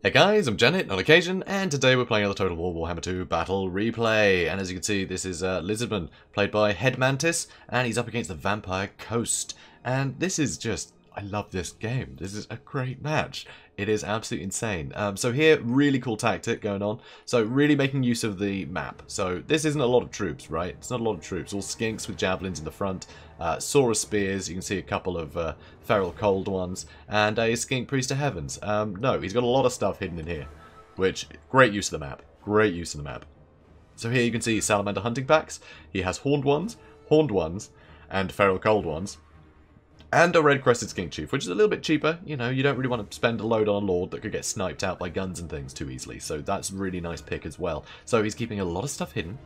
Hey guys, I'm JanetOnOccasion, and today we're playing the Total War Warhammer II Battle Replay. And as you can see, this is Lizardmen, played by HeadMantis, and he's up against the Vampire Coast. And this is just, I love this game. This is a great match. It is absolutely insane. So here, really cool tactic going on. So really making use of the map. So this isn't a lot of troops, right? It's not a lot of troops. All skinks with javelins in the front. Saurus spears. You can see a couple of feral cold ones. And a skink priest of heavens. No, he's got a lot of stuff hidden in here. Which, great use of the map. Great use of the map. So here you can see salamander hunting packs. He has horned ones, and feral cold ones. And a red-crested skink chief, which is a little bit cheaper. You know, you don't really want to spend a load on a lord that could get sniped out by guns and things too easily. So that's a really nice pick as well. So he's keeping a lot of stuff hidden,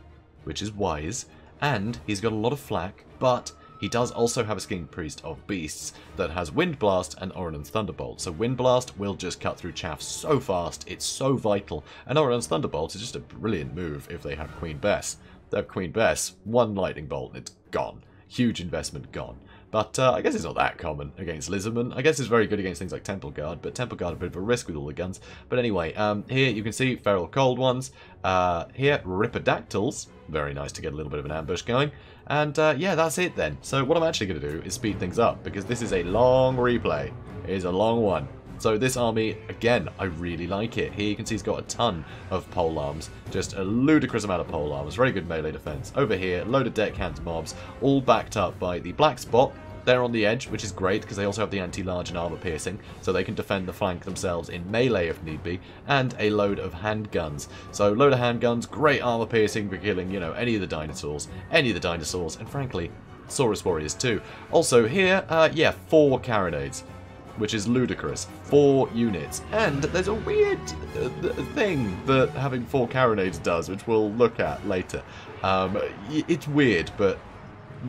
which is wise. And he's got a lot of flak, but he does also have a skink priest of beasts that has Wind Blast and Orinon's Thunderbolt. So Wind Blast will just cut through chaff so fast, it's so vital. And Orinon's Thunderbolt is just a brilliant move if they have Queen Bess. They have Queen Bess, one lightning bolt and it's gone. Huge investment gone. But I guess it's not that common against Lizardmen. I guess it's very good against things like Temple Guard, but Temple Guard a bit of a risk with all the guns. But anyway, here you can see feral cold ones. Here, Ripidactyls. Very nice to get a little bit of an ambush going. And yeah, that's it then. So what I'm actually going to do is speed things up, because this is a long replay. It is a long one. So this army, again, I really like it. Here you can see he's got a ton of pole arms. Just a ludicrous amount of pole arms. Very good melee defense. Over here, load of deckhand mobs, all backed up by the black spot. They're on the edge, which is great, because they also have the anti-large and armor piercing, so they can defend the flank themselves in melee if need be, and a load of handguns. So, load of handguns, great armor piercing for killing, you know, any of the dinosaurs, and frankly, Saurus warriors too. Also here, yeah, 4 carronades, which is ludicrous. 4 units. And there's a weird thing that having 4 carronades does, which we'll look at later. It's weird, but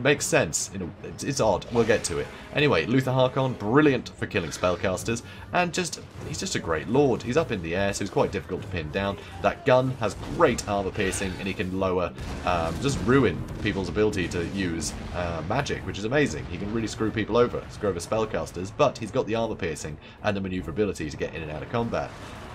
makes sense. You know, it's odd. We'll get to it. Anyway, Luther Harkon, brilliant for killing spellcasters, and he's just a great lord. He's up in the air, so he's quite difficult to pin down. That gun has great armor piercing, and he can lower, just ruin people's ability to use magic, which is amazing. He can really screw people over, spellcasters, but he's got the armor piercing and the maneuverability to get in and out of combat.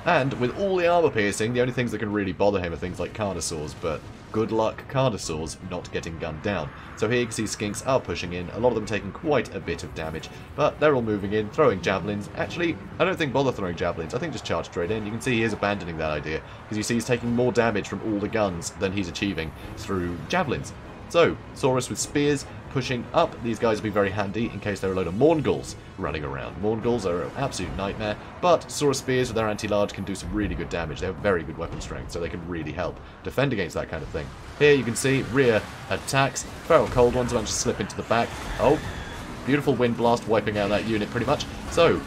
And with all the armor piercing, the only things that can really bother him are things like Carnosaurs, but good luck Carnosaurs not getting gunned down. So here you can see skinks are pushing in, a lot of them taking quite a bit of damage, but they're all moving in, throwing javelins. Actually, I don't think bother throwing javelins, I think just charge straight in. You can see he is abandoning that idea, because you see he's taking more damage from all the guns than he's achieving through javelins. So, Saurus with spears pushing up. These guys will be very handy in case there are a load of Mourngulls running around. Mourngulls are an absolute nightmare, but Saurus spears with their anti-large can do some really good damage. They have very good weapon strength, so they can really help defend against that kind of thing. Here you can see rear attacks. Feral cold ones manage to slip into the back. Oh, beautiful wind blast wiping out that unit pretty much. So,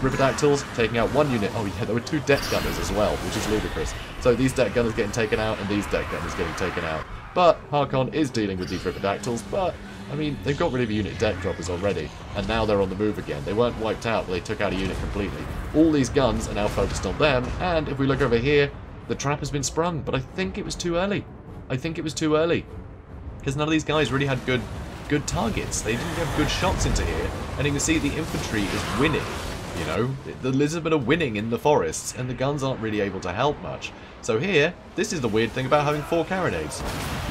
Ripidactyls taking out 1 unit. Oh yeah, there were 2 deck gunners as well, which is ludicrous. So these deck gunners getting taken out and these deck gunners getting taken out. But Harkon is dealing with these Ripidactyls, but I mean, they've got rid of unit deck droppers already, and now they're on the move again. They weren't wiped out, but they took out a unit completely. All these guns are now focused on them, and if we look over here, the trap has been sprung, but I think it was too early. Because none of these guys really had good targets. They didn't have good shots into here, and you can see the infantry is winning. You know, the Lizardmen are winning in the forests, and the guns aren't really able to help much. So here, this is the weird thing about having 4 carronades.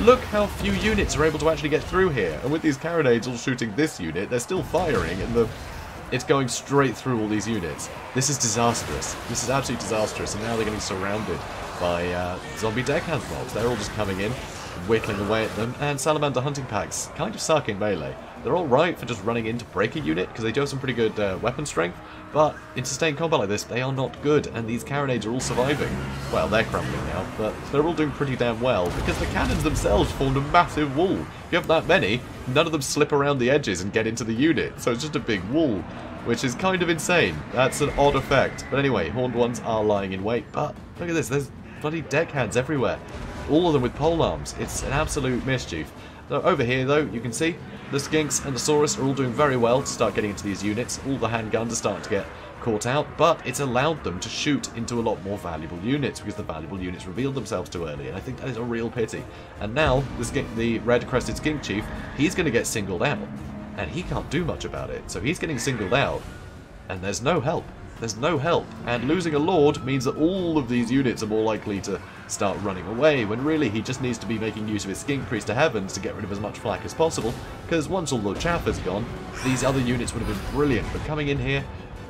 Look how few units are able to actually get through here, and with these carronades all shooting this unit, they're still firing, and it's going straight through all these units. This is disastrous. This is absolutely disastrous, and now they're getting surrounded by zombie deckhand mobs. They're all just coming in, whittling away at them, and salamander hunting packs kind of suck in melee. They're alright for just running in to break a unit, because they do have some pretty good weapon strength, but in sustained combat like this, they are not good, and these carronades are all surviving. Well, they're crumbling now, but they're all doing pretty damn well, because the cannons themselves formed a massive wall. If you have that many, none of them slip around the edges and get into the unit, so it's just a big wall, which is kind of insane. That's an odd effect. But anyway, horned ones are lying in wait, but look at this, there's bloody deckhands everywhere. All of them with pole arms. It's an absolute mischief. So over here, though, you can see the skinks and the Saurus are all doing very well to start getting into these units. All the handguns are starting to get caught out, but it's allowed them to shoot into a lot more valuable units, because the valuable units revealed themselves too early, and I think that is a real pity. And now, the red-crested skink chief, he's going to get singled out, and he can't do much about it. So he's getting singled out, and there's no help. there's no help. And losing a Lord means that all of these units are more likely to start running away, when really he just needs to be making use of his Skink Priest to Heavens to get rid of as much flak as possible, because once all the chaff is gone, these other units would have been brilliant. But coming in here,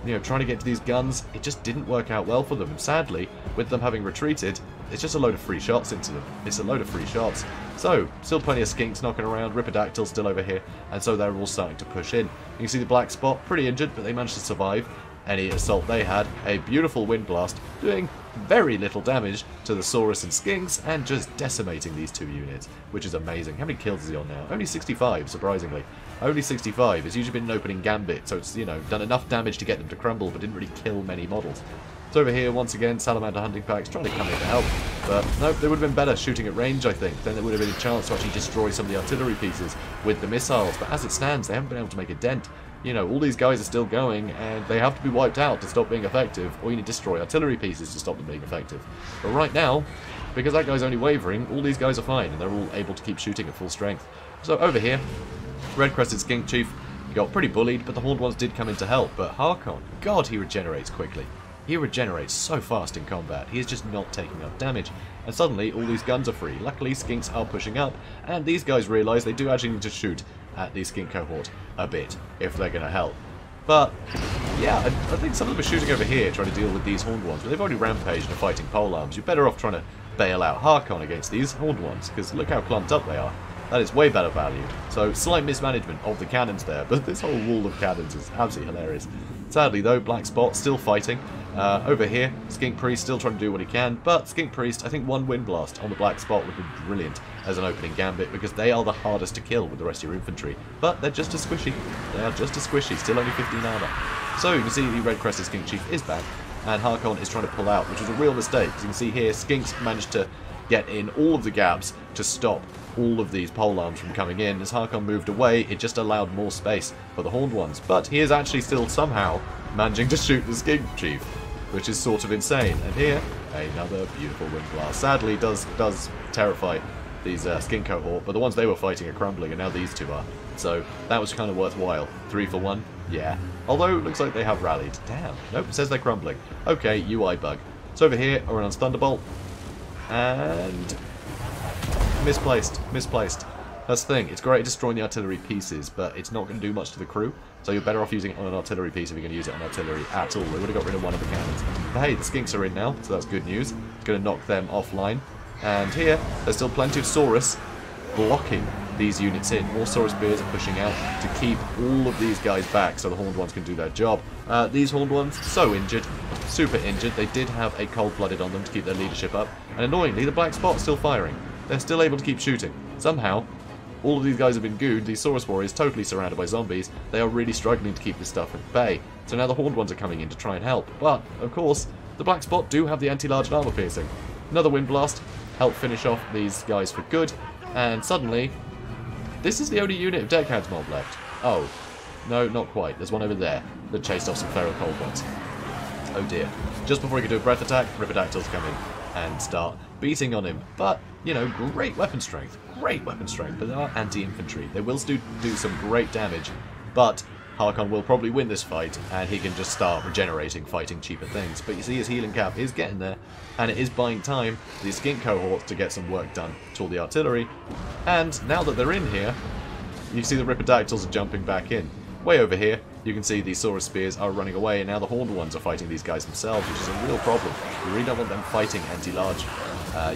you know, trying to get to these guns, it just didn't work out well for them. And sadly, with them having retreated, it's just a load of free shots into them. It's a load of free shots. So, still plenty of skinks knocking around, Ripidactyls still over here, and so they're all starting to push in. You can see the Black Spot, pretty injured, but they managed to survive any assault they had. A beautiful Wind Blast, doing very little damage to the Saurus and Skinks, and just decimating these two units, which is amazing. How many kills is he on now? Only 65, surprisingly. Only 65. It's usually been an opening gambit, so it's, you know, done enough damage to get them to crumble, but didn't really kill many models. So over here, once again, Salamander hunting packs trying to come in to help. But no, they would have been better shooting at range, I think. Then there would have been a chance to actually destroy some of the artillery pieces with the missiles. But as it stands, they haven't been able to make a dent. You know, all these guys are still going, and they have to be wiped out to stop being effective, or you need to destroy artillery pieces to stop them being effective. But right now, because that guy's only wavering, all these guys are fine, and they're all able to keep shooting at full strength. So over here, Red-Crested Skink Chief got pretty bullied, but the Horned Ones did come in to help. But Harkon, God, he regenerates quickly. He regenerates so fast in combat, he is just not taking enough damage. And suddenly, all these guns are free. Luckily, Skinks are pushing up, and these guys realise they do actually need to shoot at the Skink cohort a bit, if they're going to help. But, yeah, I think some of them are shooting over here, trying to deal with these Horned Ones, but they've already rampaged and are fighting polearms. You're better off trying to bail out Harkon against these Horned Ones, because look how clumped up they are. That is way better valued. So, slight mismanagement of the cannons there, but this whole wall of cannons is absolutely hilarious. Sadly, though, Black Spot still fighting. Over here, Skink Priest still trying to do what he can, but Skink Priest, I think one Wind Blast on the Black Spot would be brilliant as an opening gambit, because they are the hardest to kill with the rest of your infantry. But they're just as squishy. They are just as squishy, still only 15 armor. So you can see the Red-Crested Skink Chief is back, and Harkon is trying to pull out, which was a real mistake, because you can see here, Skinks managed to get in all of the gaps to stop all of these polearms from coming in. As Harkon moved away, it just allowed more space for the Horned Ones. But he is actually still somehow managing to shoot the Skink Chief, which is sort of insane. And here, another beautiful Wind Blast. Sadly, does terrify these Skink cohort, but the ones they were fighting are crumbling, and now these two are. So that was kind of worthwhile. 3 for 1? Yeah. Although, it looks like they have rallied. Damn. Nope, it says they're crumbling. Okay, UI bug. So over here, Orion's Thunderbolt. And misplaced. That's the thing, it's great at destroying the artillery pieces, but it's not going to do much to the crew, so you're better off using it on an artillery piece if you're going to use it on artillery at all. They would have got rid of one of the cannons. But hey, the Skinks are in now, so that's good news. It's going to knock them offline. And here, there's still plenty of Saurus blocking these units in. More Saurus Spears are pushing out to keep all of these guys back so the Horned Ones can do their job. These Horned Ones, so injured, super injured. They did have a Cold-Blooded on them to keep their leadership up. And annoyingly, the Black Spot's still firing. They're still able to keep shooting. Somehow, all of these guys have been gooed. These Saurus Warriors totally surrounded by zombies. They are really struggling to keep this stuff at bay. So now the Horned Ones are coming in to try and help. But, of course, the Black Spot do have the anti-large and armor piercing. Another Wind Blast helped finish off these guys for good. And suddenly, this is the only unit of Deckhands mob left. Oh, no, not quite. There's one over there that chased off some Feral Cold Ones. Oh dear. Just before he could do a breath attack, Ripidactyls come in and start beating on him. But, you know, great weapon strength, but they are anti-infantry. They will do some great damage, but Harkon will probably win this fight, and he can just start regenerating, fighting cheaper things. But you see his healing cap is getting there, and it is buying time for these Skink cohorts to get some work done to all the artillery. And now that they're in here, you see the Ripidactyls are jumping back in. Way over here, you can see these Saurus Spears are running away, and now the Horned Ones are fighting these guys themselves, which is a real problem. You really don't want them fighting anti-large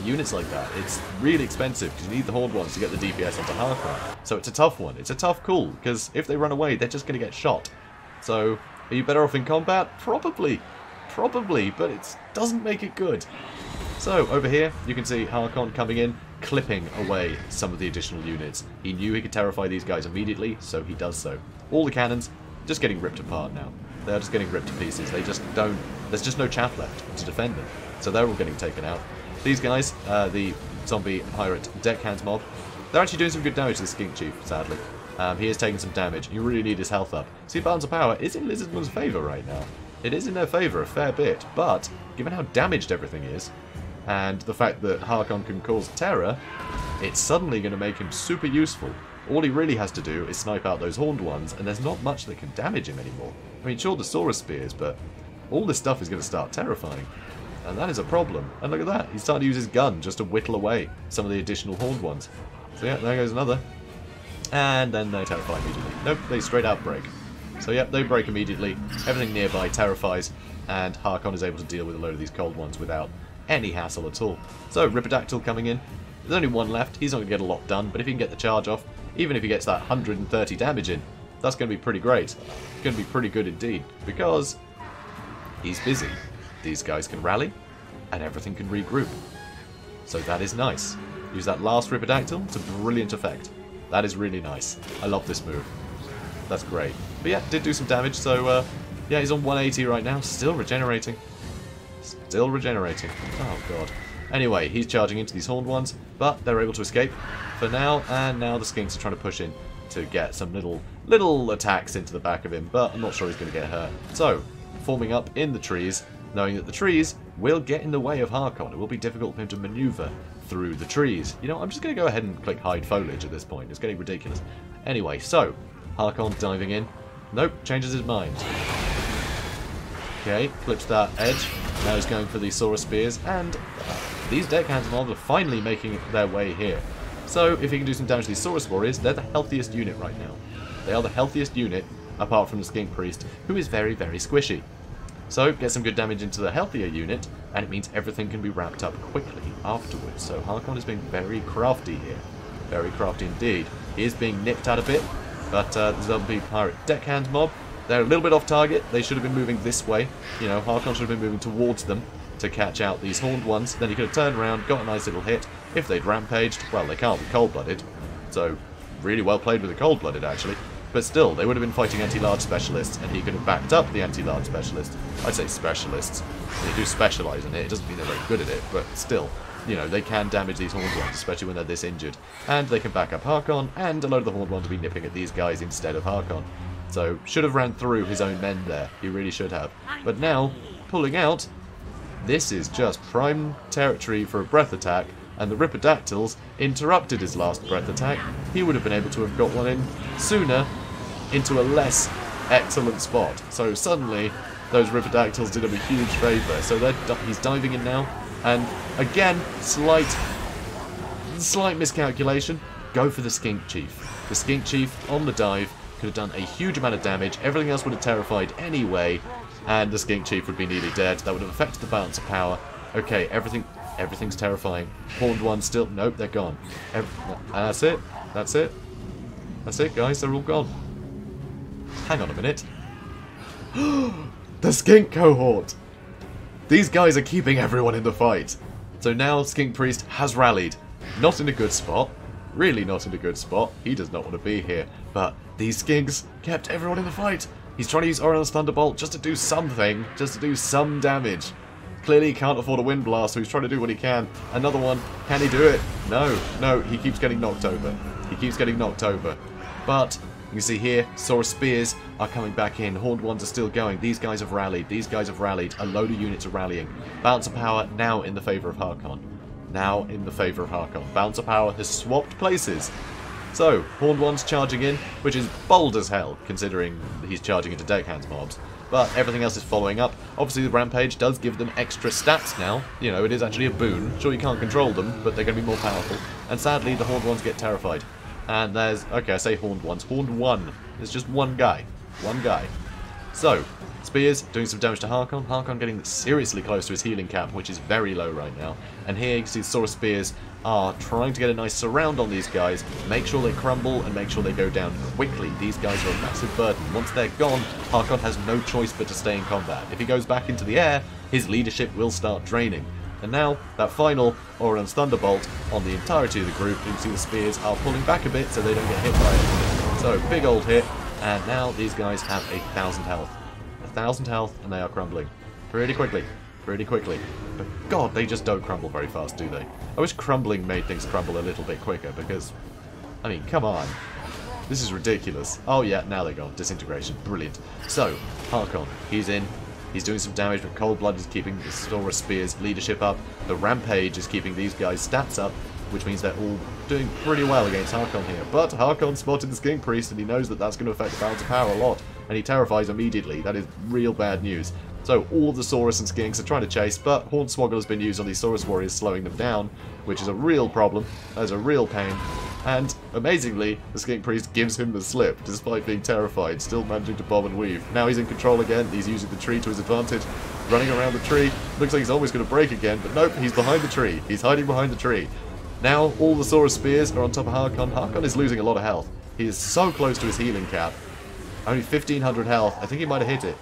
units like that. It's really expensive, because you need the Horned Ones to get the DPS onto Harkon. So it's a tough one. It's a tough call, because if they run away, they're just going to get shot. So, are you better off in combat? Probably, but it doesn't make it good. So, over here, you can see Harkon coming in, clipping away some of the additional units. He knew he could terrify these guys immediately, so he does so. All the cannons just getting ripped apart now. They're just getting ripped to pieces. They just don't... There's just no chaff left to defend them. So they're all getting taken out. These guys, the zombie pirate Deckhands mob, they're actually doing some good damage to the Skink Chief, sadly. He is taking some damage. You really need his health up. See, balance of power is in Lizardmen's favour right now. It is in their favour a fair bit, but given how damaged everything is, and the fact that Harkon can cause terror, it's suddenly going to make him super useful. All he really has to do is snipe out those Horned Ones, and there's not much that can damage him anymore. I mean, sure, the Saurus Spears, but all this stuff is going to start terrifying. And that is a problem. And look at that. He's starting to use his gun just to whittle away some of the additional horned ones. So yeah, there goes another. And then they terrify immediately. Nope, they straight out break. So yep, they break immediately. Everything nearby terrifies. And Harkon is able to deal with a load of these cold ones without any hassle at all. So Ripidactyl coming in. There's only one left. He's not going to get a lot done. But if he can get the charge off, even if he gets that 130 damage in, that's going to be pretty great. It's going to be pretty good indeed. Because he's busy. These guys can rally, and everything can regroup. So that is nice. Use that last Ripidactyl to brilliant effect. That is really nice. I love this move. That's great. But yeah, did do some damage, so yeah, he's on 180 right now. Still regenerating. Still regenerating. Oh god. Anyway, he's charging into these horned ones, but they're able to escape for now, and now the skinks are trying to push in to get some little attacks into the back of him, but I'm not sure he's going to get hurt. So, forming up in the trees, knowing that the trees will get in the way of Harkon. It will be difficult for him to maneuver through the trees. You know, I'm just going to go ahead and click hide foliage at this point. It's getting ridiculous. Anyway, so, Harkon diving in. Nope, changes his mind. Okay, flips that edge. Now he's going for the Saurus Spears, and these deckhands mobs are finally making their way here. So, if he can do some damage to these Saurus Warriors, they're the healthiest unit right now. They are the healthiest unit, apart from the Skink Priest, who is very, very squishy. So, get some good damage into the healthier unit, and it means everything can be wrapped up quickly afterwards. So, Harkon is being very crafty here. Very crafty indeed. He is being nipped at a bit, but this LP Pirate Deckhand mob, they're a little bit off target. They should have been moving this way. You know, Harkon should have been moving towards them to catch out these horned ones. Then he could have turned around, got a nice little hit. If they'd rampaged, well, they can't be cold-blooded. So, really well played with the cold-blooded, actually. But still, they would have been fighting anti-large specialists, and he could have backed up the anti-large specialists. I'd say specialists. They do specialise in it. It doesn't mean they're very good at it, but still, you know, they can damage these horned ones, especially when they're this injured. And they can back up Harkon, and a load of the horned ones will be nipping at these guys instead of Harkon. So, should have ran through his own men there. He really should have. But now, pulling out, this is just prime territory for a breath attack, and the Ripidactyls interrupted his last breath attack. He would have been able to have got one in sooner into a less excellent spot. So suddenly, those Ripidactyls did him a huge favour. So he's diving in now, and again, slight miscalculation. Go for the Skink Chief. The Skink Chief on the dive could have done a huge amount of damage. Everything else would have terrified anyway, and the Skink Chief would be nearly dead. That would have affected the balance of power. Okay, everything's terrifying. Horned ones still... Nope, they're gone. That's it. That's it. That's it, guys. They're all gone. Hang on a minute. The Skink Cohort! These guys are keeping everyone in the fight. So now Skink Priest has rallied. Not in a good spot. Really not in a good spot. He does not want to be here. But these Skinks kept everyone in the fight. He's trying to use Orion's Thunderbolt just to do something. Just to do some damage. Clearly he can't afford a Wind Blast, so he's trying to do what he can. Another one. Can he do it? No, he keeps getting knocked over. He keeps getting knocked over. But you can see here, Saurus Spears are coming back in. Horned ones are still going. These guys have rallied. These guys have rallied. A load of units are rallying. Balance of power now in the favour of Harkon. Now in the favour of Harkon. Balance of power has swapped places. So, Horned ones charging in, which is bold as hell, considering he's charging into Deckhands mobs. But everything else is following up. Obviously the Rampage does give them extra stats now. You know, it is actually a boon. Sure, you can't control them, but they're going to be more powerful. And sadly, the Horned ones get terrified. And there's... Okay, I say Horned ones. Horned one. There's just one guy. One guy. So, Spears doing some damage to Harkon. Harkon getting seriously close to his healing cap, which is very low right now. And here you can see Saurus Spears are trying to get a nice surround on these guys, make sure they crumble and make sure they go down quickly. These guys are a massive burden. Once they're gone, Harkon has no choice but to stay in combat. If he goes back into the air, his leadership will start draining. And now, that final Orion's Thunderbolt on the entirety of the group, you can see the Spears are pulling back a bit so they don't get hit by it. So, big old hit, and now these guys have 1,000 health. 1,000 health, and they are crumbling. Pretty quickly. Pretty quickly. But god, they just don't crumble very fast, do they? I wish crumbling made things crumble a little bit quicker, because... I mean, come on. This is ridiculous. Oh yeah, now they're gone. Disintegration. Brilliant. So, Harkon, he's in. He's doing some damage, but Cold Blood is keeping the Saurus Spears' leadership up. The Rampage is keeping these guys' stats up, which means they're all doing pretty well against Harkon here. But Harkon spotted the Skink Priest, and he knows that that's going to affect the balance of power a lot. And he terrifies immediately. That is real bad news. So all the Saurus and Skinks are trying to chase, but Hornswoggle has been used on these Saurus warriors, slowing them down, which is a real problem. That is a real pain. And amazingly, the Skink Priest gives him the slip, despite being terrified, still managing to bob and weave. Now he's in control again, he's using the tree to his advantage, running around the tree. Looks like he's always going to break again, but nope, he's behind the tree. He's hiding behind the tree. Now all the Saurus spears are on top of Harkon. Harkon is losing a lot of health. He is so close to his healing cap. Only 1500 health. I think he might have hit it.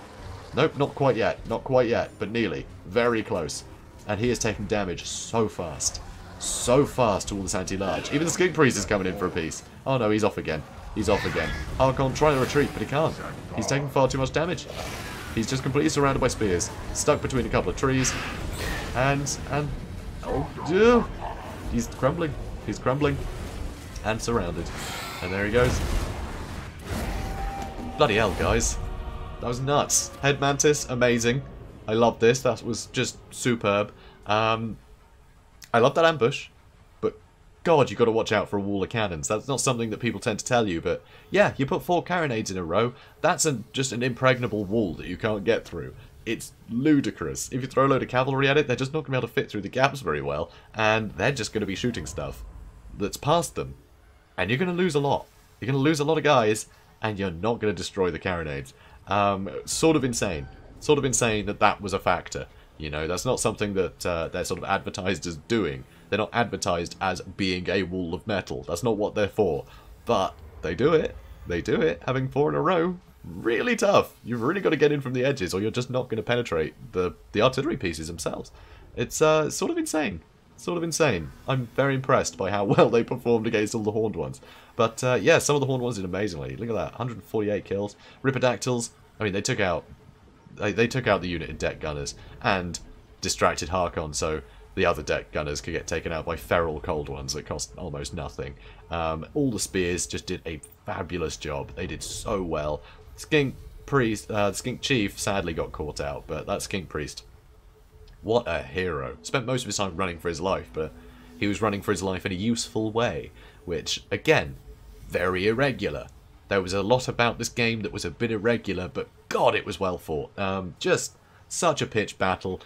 Nope, not quite yet. Not quite yet, but nearly. Very close. And he is taking damage so fast. So fast to all this anti-large. Even the Skink Priest is coming in for a piece. Oh no, he's off again. He's off again. Harkon trying to retreat, but he can't. He's taking far too much damage. He's just completely surrounded by spears. Stuck between a couple of trees. And oh, he's crumbling. He's crumbling. And surrounded. And there he goes. Bloody hell, guys. That was nuts. HeadMantis, amazing. I love this. That was just superb. I love that ambush, but God, you've got to watch out for a wall of cannons. That's not something that people tend to tell you, but yeah, you put 4 carronades in a row, that's just an impregnable wall that you can't get through. It's ludicrous. If you throw a load of cavalry at it, they're just not going to be able to fit through the gaps very well, and they're just going to be shooting stuff that's past them. And you're going to lose a lot. You're going to lose a lot of guys, and you're not going to destroy the carronades. Sort of insane. Sort of insane that that was a factor. You know, that's not something that they're sort of advertised as doing. They're not advertised as being a wall of metal. That's not what they're for. But they do it. They do it. Having 4 in a row, really tough. You've really got to get in from the edges or you're just not going to penetrate the artillery pieces themselves. It's sort of insane. Sort of insane. I'm very impressed by how well they performed against all the horned ones. But yeah, some of the horned ones did amazingly. Look at that. 148 kills. Ripidactyls, I mean, they took out the unit in deck gunners and distracted Harkon, so the other deck gunners could get taken out by feral cold ones that cost almost nothing. All the spears just did a fabulous job. They did so well. Skink Priest, Skink Chief sadly got caught out, but that Skink Priest, what a hero. Spent most of his time running for his life, but he was running for his life in a useful way, which, again, very irregular. There was a lot about this game that was a bit irregular, but God, it was well fought. Just such a pitched battle.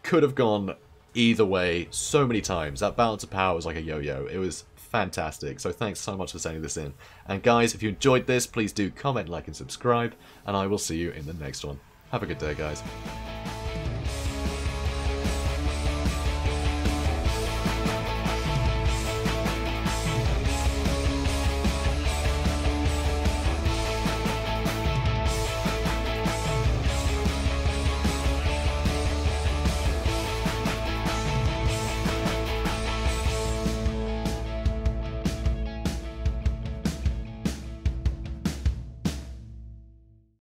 Could have gone either way so many times. That balance of power was like a yo-yo. It was fantastic. So thanks so much for sending this in. And guys, if you enjoyed this, please do comment, like, and subscribe. And I will see you in the next one. Have a good day, guys.